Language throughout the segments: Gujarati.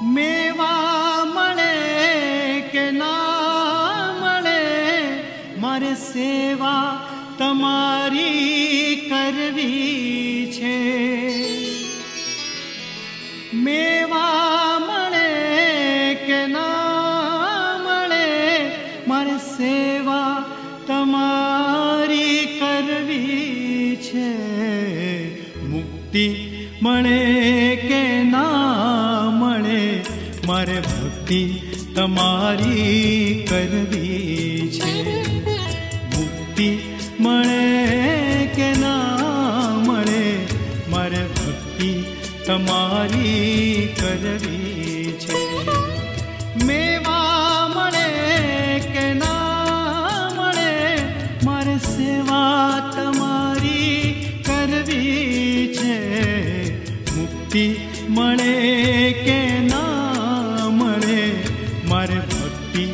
મેવા મળે કે ના મળે, મારે સેવા તમારી કરવી છે. મેવા મળે કે ના મળે, મારે સેવા તમારી કરવી છે. મુક્તિ મળે કે ના મળે, મારે ભક્તિ તમારી કરવી છે. મુક્તિ મળે કે ના મળે, મારે ભક્તિ તમારી કરવી છે. મેવા મળે કે ના મળે, મારે સેવા તમારી કરવી છે. મુક્તિ મળે કે ના મળે, મારે ભક્તિ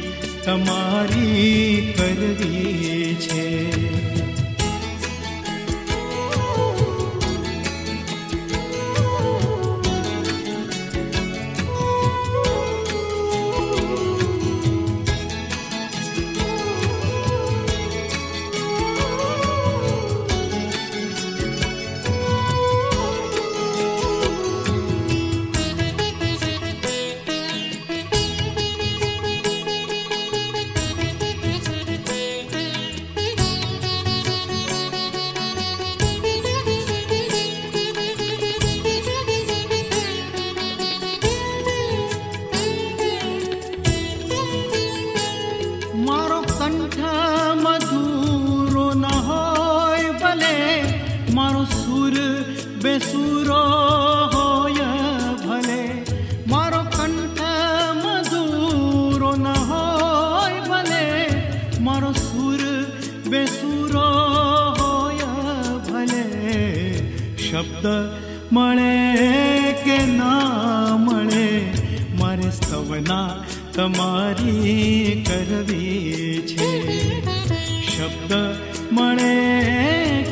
તમારી કરવી છે. મારો કંઠ મધુરો ન હોય ભલે, મારો સુર બેસુરો હોય ભલે. મારો કંઠ મધુરો ન હોય ભલે, મારો સુર બેસુરો હોય ભલે. શબ્દ મળે કે ના મળે, મારે સ્તવના તમારી કરવી છે. શબ્દ મળે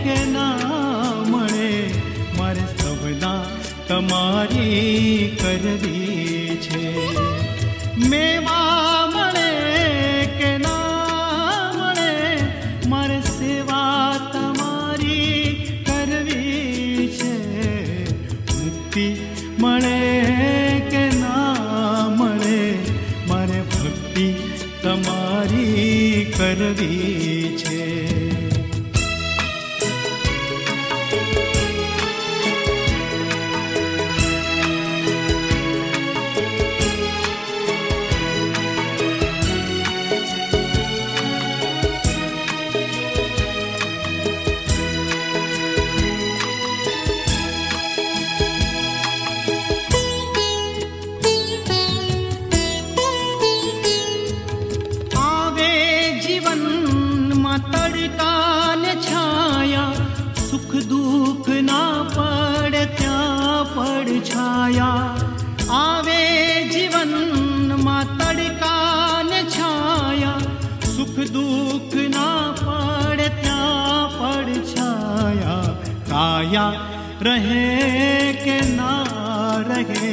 કે ના મળે, મારે સ્તવના તમારી કરવી છે. મેવા મળે કે ના મળે, મારે સેવા તમારી કરવી છે. મુક્તિ મળે કે ના મળે, મારે ભક્તિ તમારી કરવી છે. તડકા ને છાયા, સુખ દુઃખ ના પડે ત્યાં પડછાયા. આવે જીવનમાં તડકા ને છાયા, સુખ દુઃખ ના પડે ત્યાં પડછાયા. કાયા રહે કે ના રહે,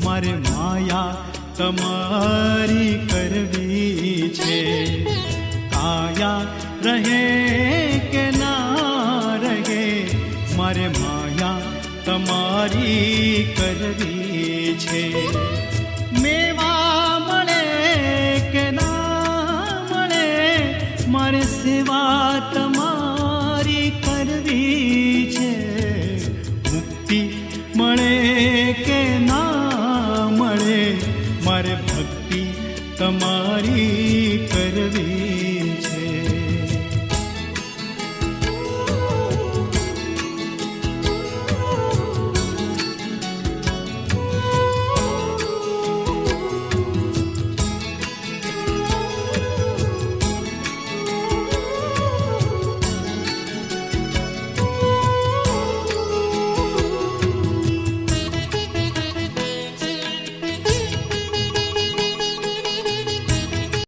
મારે માયા તમારી કરવી છે. કાયા રહે કે ના રહે, મારે માયા તમારી કરવી છે. મેવા મળે કે ના મળે, મારે સેવા તમારી કરવી છે. મુક્તિ મળે કે ના મળે, મારે ભક્તિ તમારી